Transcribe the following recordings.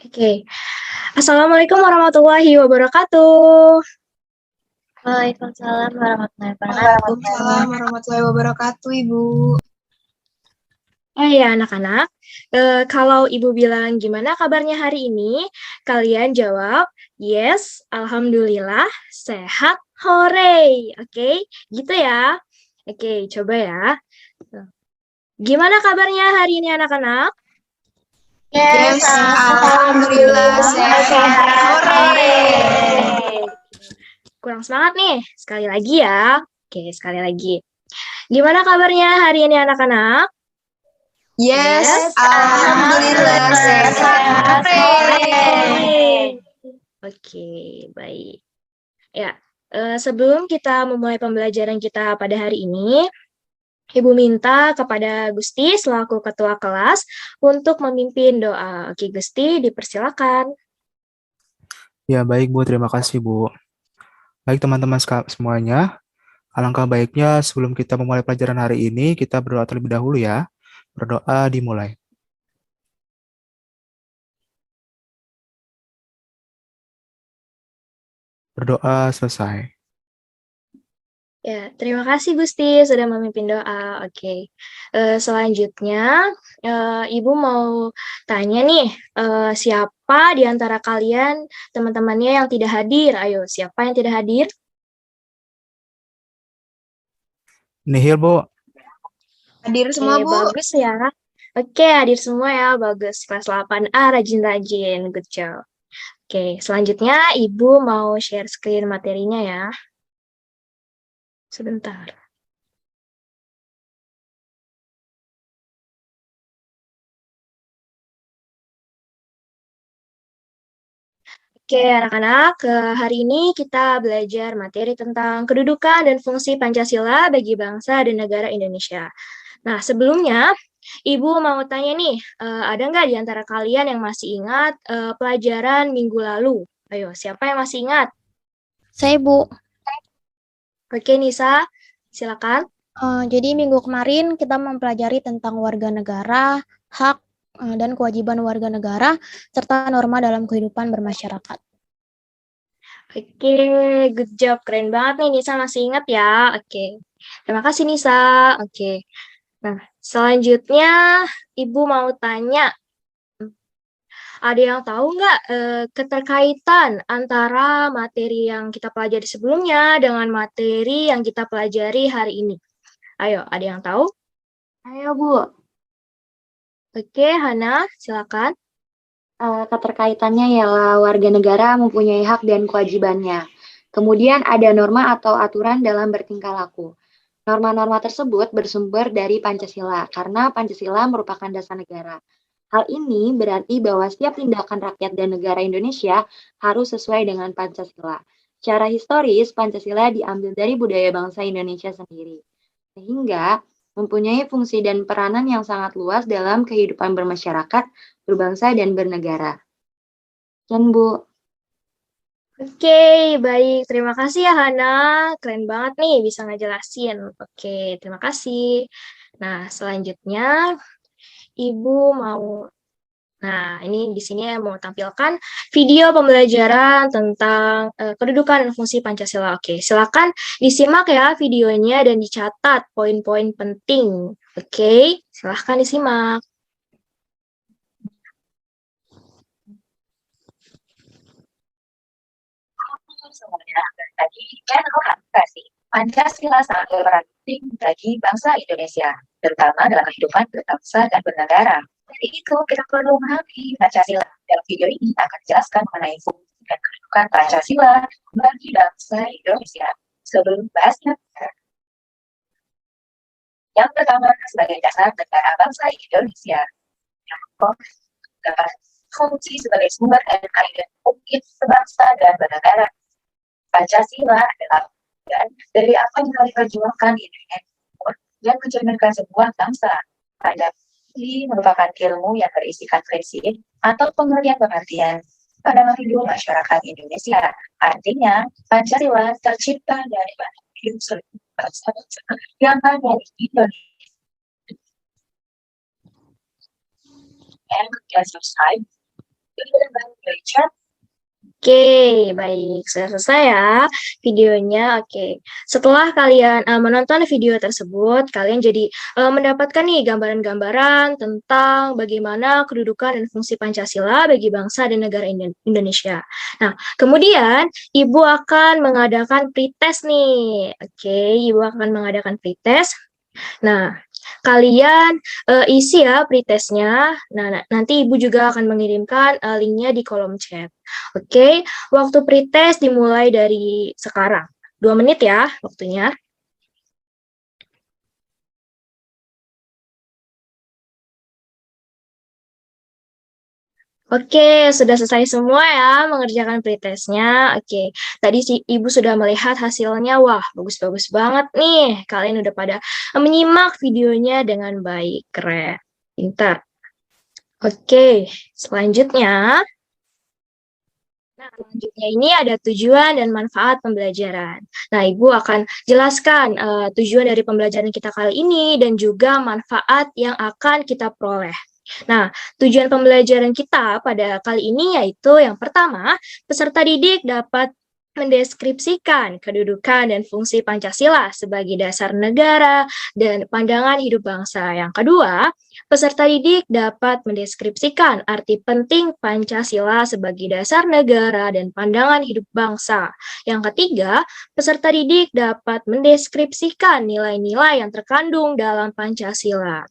Oke. Assalamualaikum warahmatullahi wabarakatuh. Waalaikumsalam warahmatullahi wabarakatuh. Waalaikumsalam warahmatullahi wabarakatuh, Ibu. Oh iya, anak-anak. Kalau Ibu bilang gimana kabarnya hari ini, kalian jawab, yes, alhamdulillah, sehat, hore. Oke, gitu ya. Oke, coba ya. Gimana kabarnya hari ini anak-anak? Yes, alhamdulillah sehat. Hore. Kurang semangat nih. Sekali lagi ya. Oke, sekali lagi. Gimana kabarnya hari ini anak-anak? Yes, alhamdulillah sehat. Hore. Oke, baik. Ya, sebelum kita memulai pembelajaran kita pada hari ini, Ibu minta kepada Gusti selaku ketua kelas untuk memimpin doa. Oke, Gusti, dipersilakan. Ya, baik Bu. Terima kasih Bu. Baik teman-teman semuanya, alangkah baiknya sebelum kita memulai pelajaran hari ini, kita berdoa terlebih dahulu ya. Berdoa dimulai. Berdoa selesai. Ya, terima kasih Gusti sudah memimpin doa. Oke. Selanjutnya, Ibu mau tanya nih, siapa di antara kalian teman-temannya yang tidak hadir? Ayo, siapa yang tidak hadir? Nihil Bu. Hadir semua, Oke, Bu. bagus ya. Oke, hadir semua ya, bagus. Kelas 8A, rajin-rajin. Good job. Oke, selanjutnya Ibu mau share screen materinya ya. Sebentar. Oke, anak-anak, hari ini kita belajar materi tentang kedudukan dan fungsi Pancasila bagi bangsa dan negara Indonesia. Nah, sebelumnya, Ibu mau tanya nih, ada nggak di antara kalian yang masih ingat pelajaran minggu lalu? Ayo, siapa yang masih ingat? Saya Bu. Oke, Nisa, silakan. Jadi minggu kemarin kita mempelajari tentang warga negara, hak dan kewajiban warga negara, serta norma dalam kehidupan bermasyarakat. Oke, good job. Keren banget nih, Nisa masih ingat ya. Oke, terima kasih Nisa. Oke, nah selanjutnya Ibu mau tanya, ada yang tahu nggak keterkaitan antara materi yang kita pelajari sebelumnya dengan materi yang kita pelajari hari ini? Ayo, ada yang tahu? Ayo Bu, Oke, Hana, silakan. keterkaitannya ialah warga negara mempunyai hak dan kewajibannya. Kemudian ada norma atau aturan dalam bertingkah laku. Norma-norma tersebut bersumber dari Pancasila, karena Pancasila merupakan dasar negara. Hal ini berarti bahwa setiap tindakan rakyat dan negara Indonesia harus sesuai dengan Pancasila. Secara historis, Pancasila diambil dari budaya bangsa Indonesia sendiri, sehingga mempunyai fungsi dan peranan yang sangat luas dalam kehidupan bermasyarakat, berbangsa, dan bernegara. Dan Bu, Oke, baik. Terima kasih ya, Hana. Keren banget nih bisa ngejelasin. Oke, terima kasih. Nah, selanjutnya Ibu mau. Nah, ini di sini mau tampilkan video pembelajaran tentang kedudukan dan fungsi Pancasila. Oke, silakan disimak ya videonya dan dicatat poin-poin penting. Oke, silakan disimak. Semuanya, tadi kan kasih Pancasila sangat berperan penting bagi bangsa Indonesia, terutama dalam kehidupan berbangsa dan bernegara. Dari itu, kita perlu memahami Pancasila. Dalam video ini akan dijelaskan mengenai fungsi dan kedudukan Pancasila bagi bangsa Indonesia. Sebelum bahasnya, yang pertama sebagai dasar negara bangsa Indonesia. Fungsi sebagai sumber dan mungkin sebangsa dan bernegara. Pancasila adalah dari apa yang telah diperjuangkan di dunia yang mencerminkan sebuah bangsa. Pancasila merupakan ilmu yang berisikan prinsip atau pengertian pada hidup masyarakat Indonesia. Artinya, Pancasila tercipta dari hidup seluruh bangsa yang ada di Indonesia. And as a side, Sudah bantu dari chat. Oke, baik. Sudah selesai ya videonya. Oke. Setelah kalian menonton video tersebut, kalian jadi mendapatkan nih gambaran-gambaran tentang bagaimana kedudukan dan fungsi Pancasila bagi bangsa dan negara Indonesia. Nah, kemudian Ibu akan mengadakan pretest nih. Oke, Ibu akan mengadakan pretest. Nah, kalian isi ya pretestnya. Nah, nanti Ibu juga akan mengirimkan linknya di kolom chat. Oke, waktu pretest dimulai dari sekarang. 2 menit ya waktunya. Oke, sudah selesai semua ya mengerjakan pretestnya. Oke, tadi si Ibu sudah melihat hasilnya. Wah, bagus-bagus banget nih. Kalian udah pada menyimak videonya dengan baik. Keren. Pintar. Oke, selanjutnya. Nah, selanjutnya ini ada tujuan dan manfaat pembelajaran. Nah, Ibu akan jelaskan tujuan dari pembelajaran kita kali ini dan juga manfaat yang akan kita peroleh. Nah, tujuan pembelajaran kita pada kali ini yaitu yang pertama, peserta didik dapat mendeskripsikan kedudukan dan fungsi Pancasila sebagai dasar negara dan pandangan hidup bangsa. Yang kedua, peserta didik dapat mendeskripsikan arti penting Pancasila sebagai dasar negara dan pandangan hidup bangsa. Yang ketiga, peserta didik dapat mendeskripsikan nilai-nilai yang terkandung dalam Pancasila.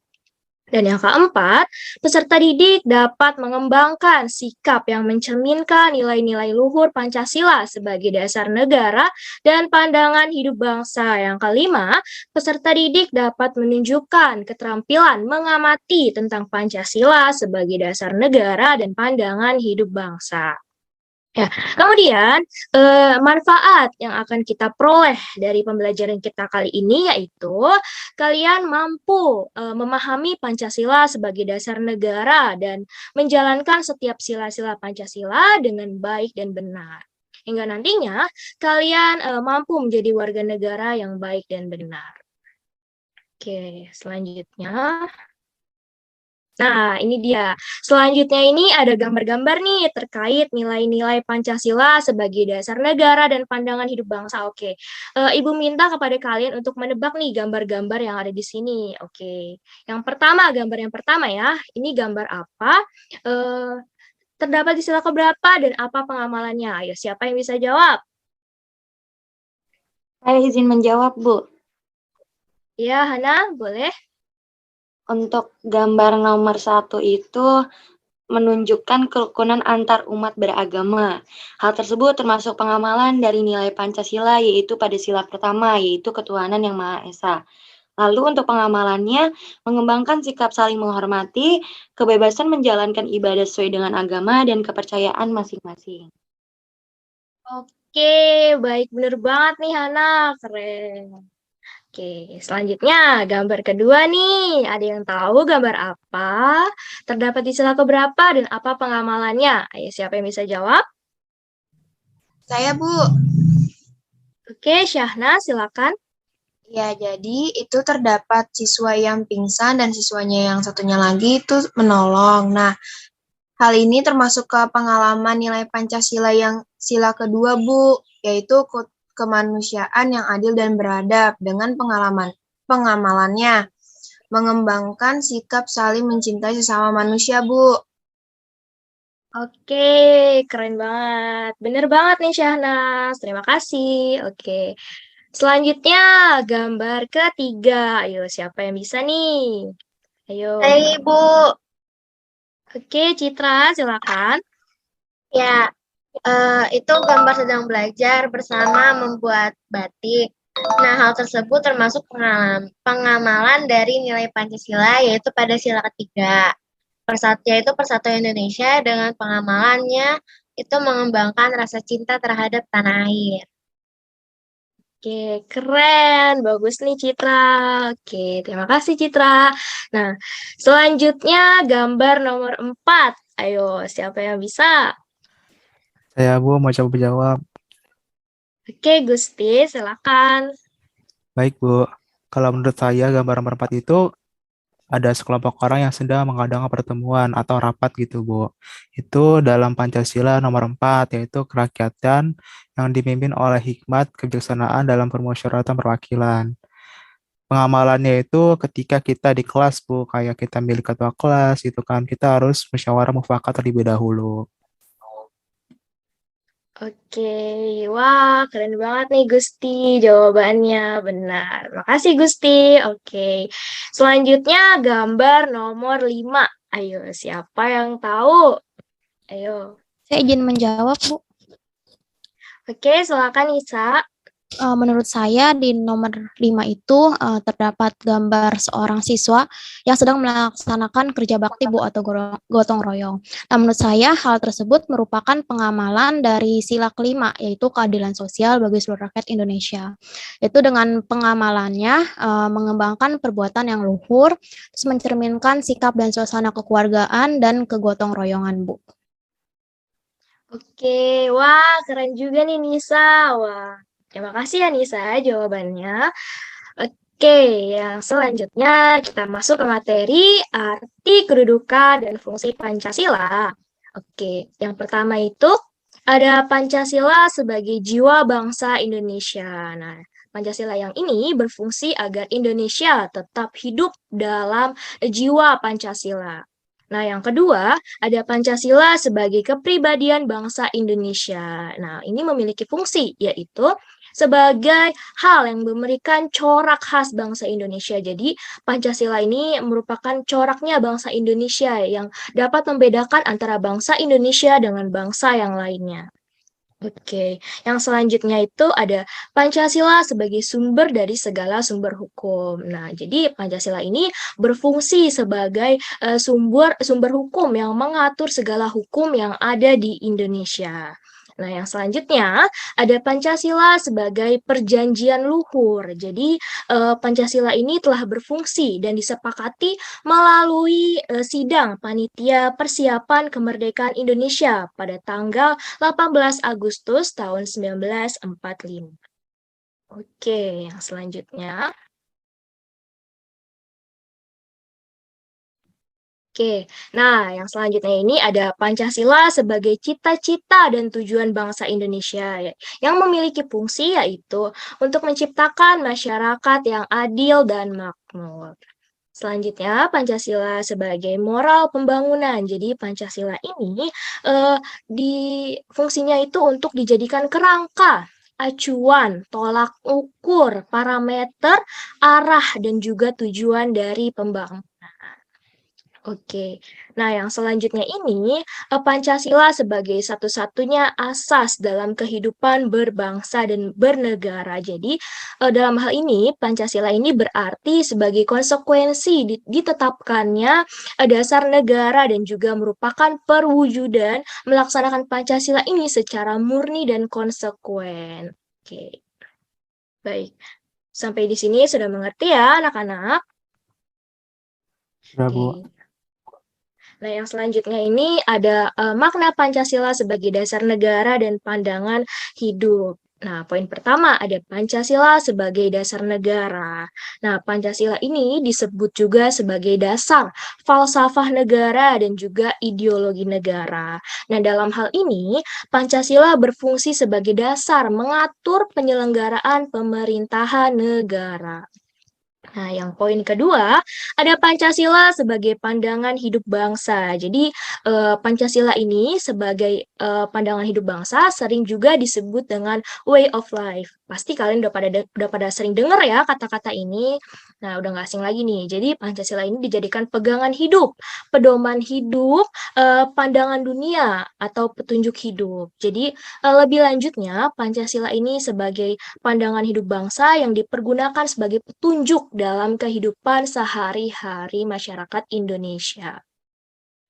Dan yang keempat, peserta didik dapat mengembangkan sikap yang mencerminkan nilai-nilai luhur Pancasila sebagai dasar negara dan pandangan hidup bangsa. Yang kelima, peserta didik dapat menunjukkan keterampilan mengamati tentang Pancasila sebagai dasar negara dan pandangan hidup bangsa. Ya, kemudian manfaat yang akan kita peroleh dari pembelajaran kita kali ini yaitu kalian mampu memahami Pancasila sebagai dasar negara dan menjalankan setiap sila-sila Pancasila dengan baik dan benar. Hingga nantinya kalian mampu menjadi warga negara yang baik dan benar. Oke, selanjutnya. Nah, ini dia. Selanjutnya ini ada gambar-gambar nih terkait nilai-nilai Pancasila sebagai dasar negara dan pandangan hidup bangsa. Oke, Ibu minta kepada kalian untuk menebak nih gambar-gambar yang ada di sini. Oke, gambar yang pertama ya. Ini gambar apa? Terdapat di sila keberapa dan apa pengamalannya? Ayo, siapa yang bisa jawab? Saya izin menjawab, Bu. Ya, Hana, boleh? Untuk gambar nomor 1 itu menunjukkan kerukunan antar umat beragama. Hal tersebut termasuk pengamalan dari nilai Pancasila, yaitu pada sila pertama, yaitu ketuhanan yang Maha Esa. Lalu untuk pengamalannya, mengembangkan sikap saling menghormati, kebebasan menjalankan ibadah sesuai dengan agama dan kepercayaan masing-masing. Oke, baik, bener banget nih Hana, keren. Oke, selanjutnya gambar kedua nih. Ada yang tahu gambar apa? Terdapat di sila keberapa dan apa pengamalannya? Ayo, siapa yang bisa jawab? Saya, Bu. Oke, Syahna, silakan. Ya, jadi itu terdapat siswa yang pingsan dan siswanya yang satunya lagi itu menolong. Nah, hal ini termasuk ke pengalaman nilai Pancasila yang sila kedua, Bu, yaitu kemanusiaan yang adil dan beradab dengan pengamalannya mengembangkan sikap saling mencintai sesama manusia, Bu. Oke, keren banget. Bener banget nih Syahnas. Terima kasih. Oke. Selanjutnya gambar ketiga. Ayo, siapa yang bisa nih? Ayo. Hai, Bu. Oke, Citra, silakan. Ya, itu gambar sedang belajar bersama membuat batik. Nah, hal tersebut termasuk pengamalan dari nilai Pancasila, yaitu pada sila ketiga. Yaitu Persatuan Indonesia dengan pengamalannya itu mengembangkan rasa cinta terhadap tanah air. Oke, keren. Bagus nih Citra. Oke, terima kasih Citra. Nah, selanjutnya gambar nomor 4. Ayo, siapa yang bisa? Saya, Bu, mau coba jawab. Oke, Gusti, silakan. Baik, Bu. Kalau menurut saya gambar nomor 4 itu ada sekelompok orang yang sedang mengadakan pertemuan atau rapat gitu, Bu. Itu dalam Pancasila nomor 4, yaitu kerakyatan yang dipimpin oleh hikmat kebijaksanaan dalam permusyawaratan perwakilan. Pengamalannya itu ketika kita di kelas, Bu, kayak kita milih ketua kelas gitu kan, kita harus musyawarah mufakat terlebih dahulu. Oke, wah keren banget nih Gusti jawabannya, benar. Makasih Gusti. Oke, selanjutnya gambar nomor 5. Ayo, siapa yang tahu? Ayo. Saya izin menjawab, Bu. Oke, silakan Nisa. Menurut saya di nomor 5 itu terdapat gambar seorang siswa yang sedang melaksanakan kerja bakti, Bu, atau gotong royong. Nah, menurut saya hal tersebut merupakan pengamalan dari sila kelima, yaitu keadilan sosial bagi seluruh rakyat Indonesia. Itu dengan pengamalannya mengembangkan perbuatan yang luhur, terus mencerminkan sikap dan suasana kekeluargaan dan kegotong royongan, Bu. Oke, wah keren juga nih Nisa. Wah, terima kasih ya Nisa jawabannya. Oke, yang selanjutnya kita masuk ke materi arti kedudukan dan fungsi Pancasila. Oke, yang pertama itu ada Pancasila sebagai jiwa bangsa Indonesia. Nah, Pancasila yang ini berfungsi agar Indonesia tetap hidup dalam jiwa Pancasila. Nah, yang kedua, ada Pancasila sebagai kepribadian bangsa Indonesia. Nah, ini memiliki fungsi, yaitu sebagai hal yang memberikan corak khas bangsa Indonesia. Jadi, Pancasila ini merupakan coraknya bangsa Indonesia yang dapat membedakan antara bangsa Indonesia dengan bangsa yang lainnya. Oke, yang selanjutnya itu ada Pancasila sebagai sumber dari segala sumber hukum. Nah, jadi Pancasila ini berfungsi sebagai sumber hukum yang mengatur segala hukum yang ada di Indonesia. Nah, yang selanjutnya ada Pancasila sebagai perjanjian luhur. Jadi, Pancasila ini telah berfungsi dan disepakati melalui sidang panitia persiapan kemerdekaan Indonesia pada tanggal 18 Agustus tahun 1945. Oke, yang selanjutnya. Oke, nah yang selanjutnya ini ada Pancasila sebagai cita-cita dan tujuan bangsa Indonesia yang memiliki fungsi yaitu untuk menciptakan masyarakat yang adil dan makmur. Selanjutnya, Pancasila sebagai moral pembangunan. Jadi, Pancasila ini di fungsinya itu untuk dijadikan kerangka, acuan, tolak ukur, parameter, arah, dan juga tujuan dari pembangunan. Oke, nah yang selanjutnya ini Pancasila sebagai satu-satunya asas dalam kehidupan berbangsa dan bernegara. Jadi dalam hal ini Pancasila ini berarti sebagai konsekuensi ditetapkannya dasar negara dan juga merupakan perwujudan melaksanakan Pancasila ini secara murni dan konsekuen. Oke, baik. Sampai di sini sudah mengerti ya anak-anak? Sudah, Bu. Oke. Nah, yang selanjutnya ini ada makna Pancasila sebagai dasar negara dan pandangan hidup. Nah, poin pertama ada Pancasila sebagai dasar negara. Nah, Pancasila ini disebut juga sebagai dasar falsafah negara dan juga ideologi negara. Nah, dalam hal ini, Pancasila berfungsi sebagai dasar mengatur penyelenggaraan pemerintahan negara. Nah, yang poin kedua, ada Pancasila sebagai pandangan hidup bangsa. Jadi, Pancasila ini sebagai pandangan hidup bangsa sering juga disebut dengan way of life. Pasti kalian udah pada sering dengar ya kata-kata ini. Nah, udah nggak asing lagi nih. Jadi, Pancasila ini dijadikan pegangan hidup, pedoman hidup, pandangan dunia, atau petunjuk hidup. Jadi, lebih lanjutnya, Pancasila ini sebagai pandangan hidup bangsa yang dipergunakan sebagai petunjuk dalam kehidupan sehari-hari masyarakat Indonesia.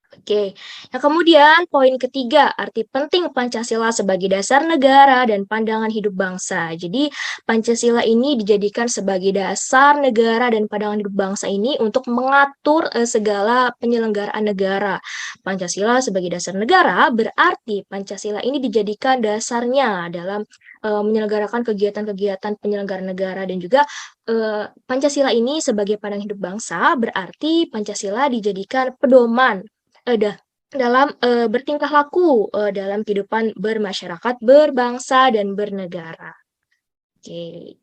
Oke, yang kemudian poin ketiga, arti penting Pancasila sebagai dasar negara dan pandangan hidup bangsa. Jadi Pancasila ini dijadikan sebagai dasar negara dan pandangan hidup bangsa ini untuk mengatur segala penyelenggaraan negara. Pancasila sebagai dasar negara berarti Pancasila ini dijadikan dasarnya dalam menyelenggarakan kegiatan-kegiatan penyelenggaraan negara dan juga Pancasila ini sebagai pandangan hidup bangsa berarti Pancasila dijadikan pedoman dalam bertingkah laku dalam kehidupan bermasyarakat, berbangsa, dan bernegara. Oke.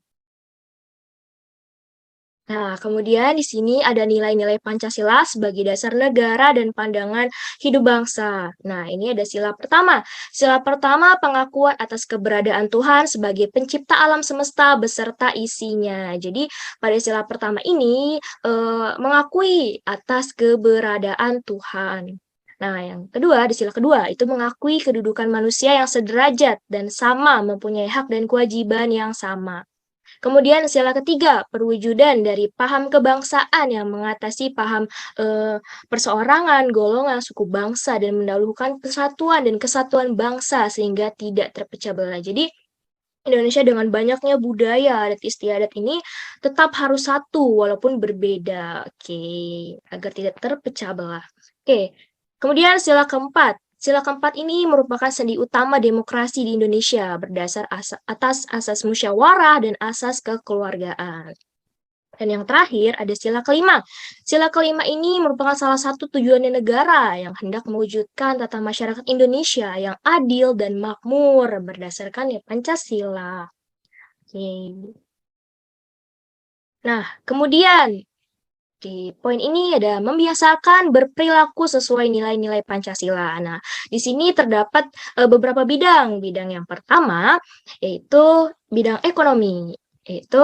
Nah, kemudian di sini ada nilai-nilai Pancasila sebagai dasar negara dan pandangan hidup bangsa. Nah, ini ada sila pertama. Sila pertama, pengakuan atas keberadaan Tuhan sebagai pencipta alam semesta beserta isinya. Jadi, pada sila pertama ini mengakui atas keberadaan Tuhan. Nah, yang kedua, di sila kedua, itu mengakui kedudukan manusia yang sederajat dan sama mempunyai hak dan kewajiban yang sama. Kemudian sila ketiga, perwujudan dari paham kebangsaan yang mengatasi paham perseorangan, golongan, suku bangsa, dan mendahulukan persatuan dan kesatuan bangsa sehingga tidak terpecah belah. Jadi, Indonesia dengan banyaknya budaya, adat istiadat ini tetap harus satu walaupun berbeda. Oke, agar tidak terpecah belah. Oke, kemudian sila keempat. Sila keempat ini merupakan sendi utama demokrasi di Indonesia berdasar atas asas musyawarah dan asas kekeluargaan. Dan yang terakhir ada sila kelima. Sila kelima ini merupakan salah satu tujuan negara yang hendak mewujudkan tata masyarakat Indonesia yang adil dan makmur berdasarkan Pancasila. Oke. Nah, kemudian di poin ini ada membiasakan berperilaku sesuai nilai-nilai Pancasila. Nah, di sini terdapat beberapa bidang. Bidang yang pertama yaitu bidang ekonomi. Yaitu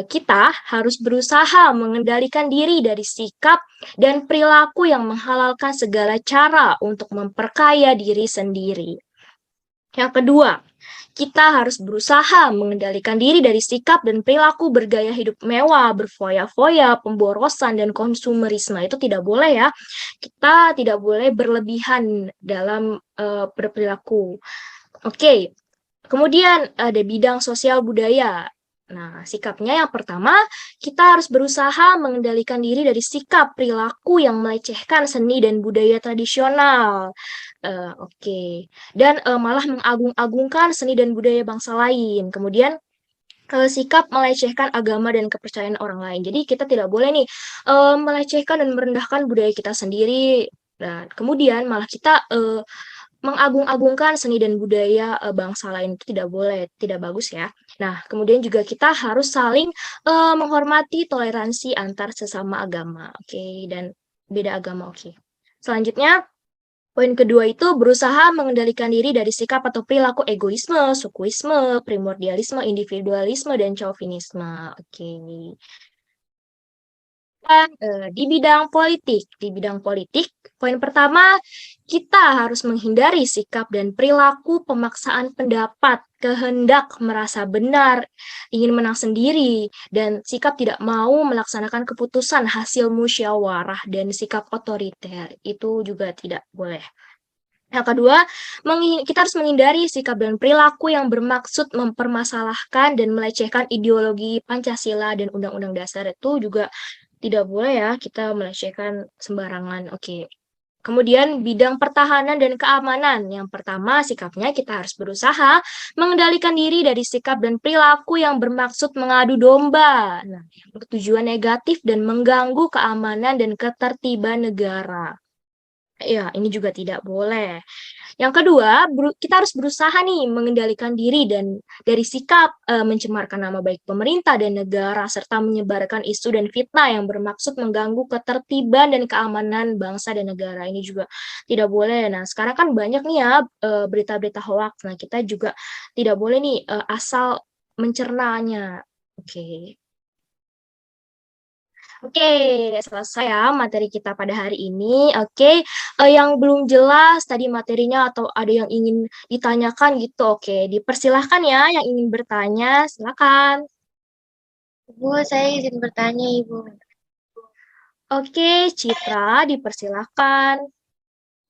kita harus berusaha mengendalikan diri dari sikap dan perilaku yang menghalalkan segala cara untuk memperkaya diri sendiri. Yang kedua, kita harus berusaha mengendalikan diri dari sikap dan perilaku bergaya hidup mewah, berfoya-foya, pemborosan, dan konsumerisme. Itu tidak boleh ya. Kita tidak boleh berlebihan dalam berperilaku. Oke, kemudian ada bidang sosial budaya. Nah, sikapnya yang pertama, kita harus berusaha mengendalikan diri dari sikap perilaku yang melecehkan seni dan budaya tradisional. Oke. Dan malah mengagung-agungkan seni dan budaya bangsa lain. Kemudian sikap melecehkan agama dan kepercayaan orang lain. Jadi kita tidak boleh nih melecehkan dan merendahkan budaya kita sendiri. Dan kemudian malah kita mengagung-agungkan seni dan budaya bangsa lain itu tidak boleh, tidak bagus ya. Nah, kemudian juga kita harus saling menghormati toleransi antar sesama agama, oke, dan beda agama, oke. Selanjutnya, poin kedua itu berusaha mengendalikan diri dari sikap atau perilaku egoisme, sukuisme, primordialisme, individualisme, dan chauvinisme, oke. Dan di bidang politik, poin pertama, kita harus menghindari sikap dan perilaku pemaksaan pendapat, kehendak merasa benar, ingin menang sendiri, dan sikap tidak mau melaksanakan keputusan hasil musyawarah dan sikap otoriter. Itu juga tidak boleh. Yang kedua, kita harus menghindari sikap dan perilaku yang bermaksud mempermasalahkan dan melecehkan ideologi Pancasila dan Undang-Undang Dasar. Itu juga tidak boleh ya kita melecehkan sembarangan. Oke. Kemudian bidang pertahanan dan keamanan. Yang pertama, sikapnya kita harus berusaha mengendalikan diri dari sikap dan perilaku yang bermaksud mengadu domba. Nah, yang bertujuan negatif dan mengganggu keamanan dan ketertiban negara. Ya, ini juga tidak boleh. Yang kedua, kita harus berusaha nih mengendalikan diri dan dari sikap mencemarkan nama baik pemerintah dan negara serta menyebarkan isu dan fitnah yang bermaksud mengganggu ketertiban dan keamanan bangsa dan negara. Ini juga tidak boleh. Nah, sekarang kan banyak nih ya berita-berita hoax. Nah, kita juga tidak boleh nih asal mencernanya. Oke. Oke, selesai ya materi kita pada hari ini. Oke, yang belum jelas tadi materinya atau ada yang ingin ditanyakan gitu. Oke, dipersilahkan ya yang ingin bertanya, silakan. Ibu, saya izin bertanya, Ibu. Oke, Citra, dipersilahkan.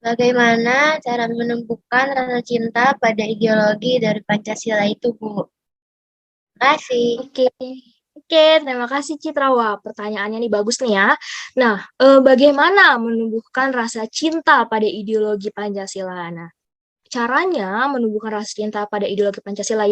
Bagaimana cara menumbuhkan rasa cinta pada ideologi dari Pancasila itu, Bu? Terima kasih. Oke, terima kasih Citra. Wah, pertanyaannya nih bagus nih ya. Nah, bagaimana menumbuhkan rasa cinta pada ideologi Pancasila? Nah, caranya menumbuhkan rasa cinta pada ideologi Pancasila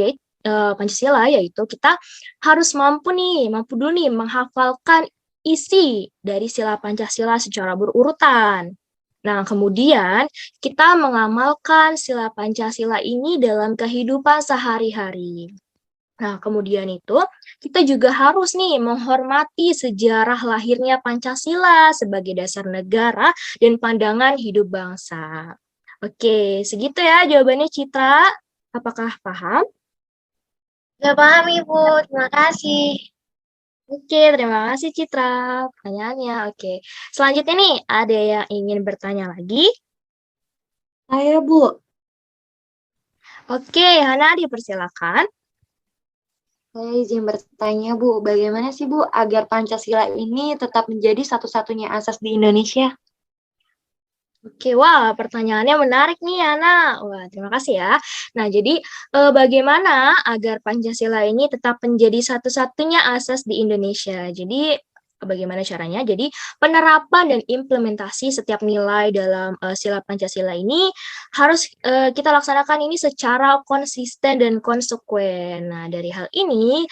yaitu kita harus mampu dulu nih menghafalkan isi dari sila Pancasila secara berurutan. Nah, kemudian kita mengamalkan sila Pancasila ini dalam kehidupan sehari-hari. Nah, kemudian itu kita juga harus nih menghormati sejarah lahirnya Pancasila sebagai dasar negara dan pandangan hidup bangsa. Oke, segitu ya jawabannya Citra. Apakah paham? Sudah paham, Ibu. Terima kasih. Oke, terima kasih Citra pertanyaannya. Oke, selanjutnya nih ada yang ingin bertanya lagi? Saya, Bu. Oke, Hana dipersilakan. Saya izin bertanya, Bu. Bagaimana sih, Bu, agar Pancasila ini tetap menjadi satu-satunya asas di Indonesia? Oke, wah pertanyaannya menarik nih Hana. Wah, terima kasih ya. Nah, jadi bagaimana agar Pancasila ini tetap menjadi satu-satunya asas di Indonesia? Jadi bagaimana caranya? Jadi penerapan dan implementasi setiap nilai dalam sila Pancasila ini harus kita laksanakan ini secara konsisten dan konsekuen. Nah, dari hal ini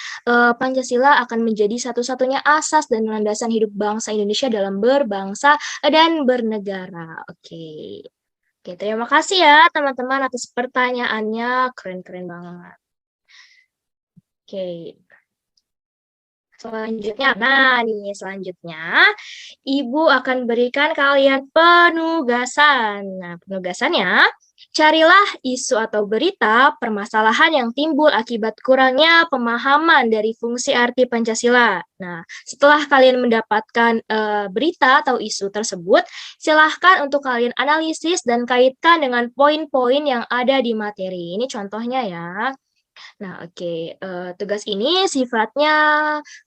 Pancasila akan menjadi satu-satunya asas dan landasan hidup bangsa Indonesia dalam berbangsa dan bernegara. Oke. Oke, terima kasih ya teman-teman atas pertanyaannya. Keren-keren banget. Oke. Selanjutnya, Ibu akan berikan kalian penugasan. Nah, penugasannya, carilah isu atau berita permasalahan yang timbul akibat kurangnya pemahaman dari fungsi arti Pancasila. Nah, setelah kalian mendapatkan berita atau isu tersebut, silahkan untuk kalian analisis dan kaitkan dengan poin-poin yang ada di materi. Ini contohnya ya. Nah, oke. Tugas ini sifatnya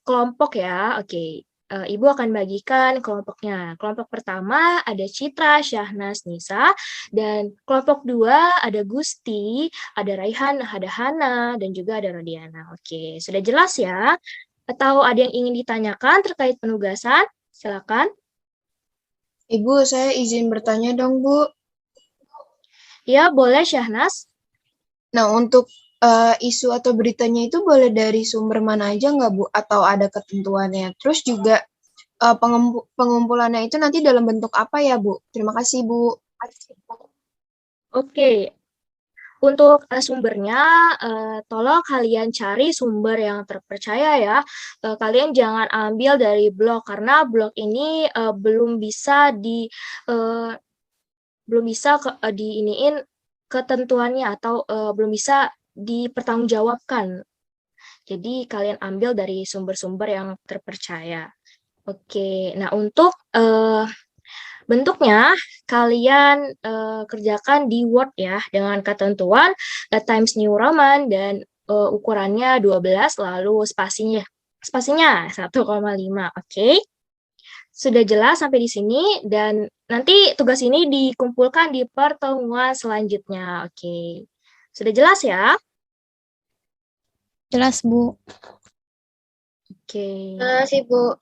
kelompok ya. Oke. Ibu akan bagikan kelompoknya. Kelompok pertama ada Citra, Syahnas, Nisa, dan kelompok dua ada Gusti, ada Raihan, ada Hana, dan juga ada Rodiana. Oke, sudah jelas ya? Atau ada yang ingin ditanyakan terkait penugasan? Silakan. Ibu, saya izin bertanya dong, Bu. Ya, boleh Syahnas. Nah, untuk isu atau beritanya itu boleh dari sumber mana aja nggak, Bu? Atau ada ketentuannya? Terus juga pengumpulannya itu nanti dalam bentuk apa ya, Bu? Terima kasih, Bu. Oke, untuk sumbernya, tolong kalian cari sumber yang terpercaya ya. Kalian jangan ambil dari blog karena blog ini belum bisa diiniin ketentuannya atau belum bisa dipertanggungjawabkan. Jadi kalian ambil dari sumber-sumber yang terpercaya. Oke, nah untuk bentuknya kalian kerjakan di Word ya dengan ketentuan Times New Roman dan ukurannya 12 lalu spasinya 1,5. Oke. Sudah jelas sampai di sini dan nanti tugas ini dikumpulkan di pertemuan selanjutnya. Oke. Sudah jelas ya? Jelas, Bu. Oke. Terima kasih, Bu.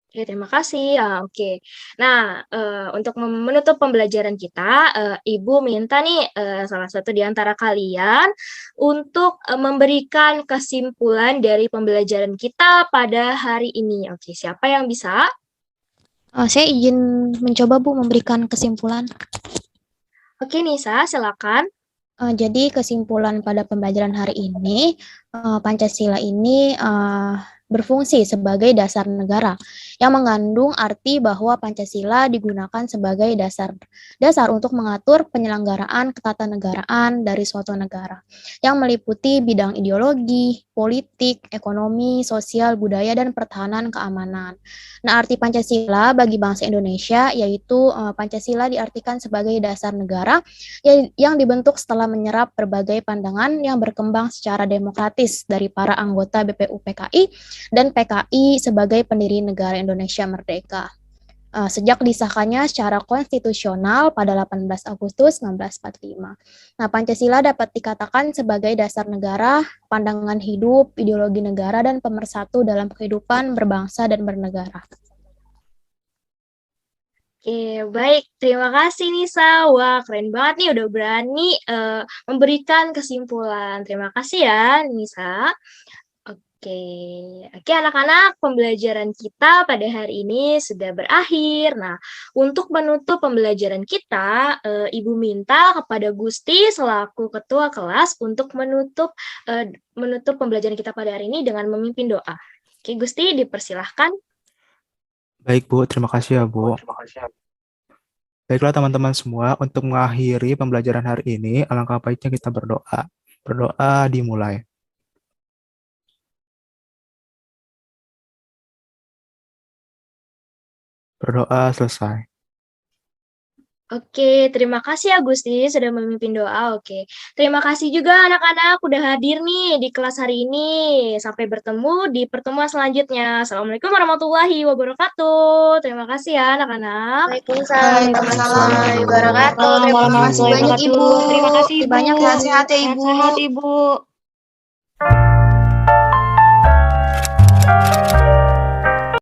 Oke, terima kasih. Oke. Nah, untuk menutup pembelajaran kita, Ibu minta nih salah satu di antara kalian untuk memberikan kesimpulan dari pembelajaran kita pada hari ini. Oke, siapa yang bisa? Saya izin mencoba, Bu, memberikan kesimpulan. Oke, Nisa, silakan. Jadi kesimpulan pada pembelajaran hari ini, Pancasila ini berfungsi sebagai dasar negara yang mengandung arti bahwa Pancasila digunakan sebagai dasar untuk mengatur penyelenggaraan ketatanegaraan dari suatu negara yang meliputi bidang ideologi, politik, ekonomi, sosial, budaya, dan pertahanan keamanan. Nah, arti Pancasila bagi bangsa Indonesia yaitu Pancasila diartikan sebagai dasar negara yang dibentuk setelah menyerap berbagai pandangan yang berkembang secara demokratis dari para anggota BPUPKI dan PKI sebagai pendiri negara Indonesia merdeka. sejak disahkannya secara konstitusional pada 18 Agustus 1945. Nah, Pancasila dapat dikatakan sebagai dasar negara, pandangan hidup, ideologi negara, dan pemersatu dalam kehidupan berbangsa dan bernegara. Oke, baik. Terima kasih Nisa. Wah, keren banget nih udah berani memberikan kesimpulan. Terima kasih ya, Nisa. Oke, anak-anak, pembelajaran kita pada hari ini sudah berakhir. Nah, untuk menutup pembelajaran kita, Ibu minta kepada Gusti selaku ketua kelas untuk menutup pembelajaran kita pada hari ini dengan memimpin doa. Oke, Gusti, dipersilahkan. Baik, Bu. Terima kasih ya, Bu. Baiklah teman-teman semua, untuk mengakhiri pembelajaran hari ini, alangkah baiknya kita berdoa. Berdoa dimulai. Berdoa selesai. Oke, terima kasih ya Gusti sudah memimpin doa. Oke, terima kasih juga anak-anak udah hadir nih di kelas hari ini. Sampai bertemu di pertemuan selanjutnya. Assalamualaikum warahmatullahi wabarakatuh. Terima kasih ya anak-anak. Waalaikumsalam warahmatullahi wabarakatuh. Terima kasih banyak Ibu. Terima kasih Ibu. Banyak sehat-sehat ya Ibu. Sehat-sehat Ibu.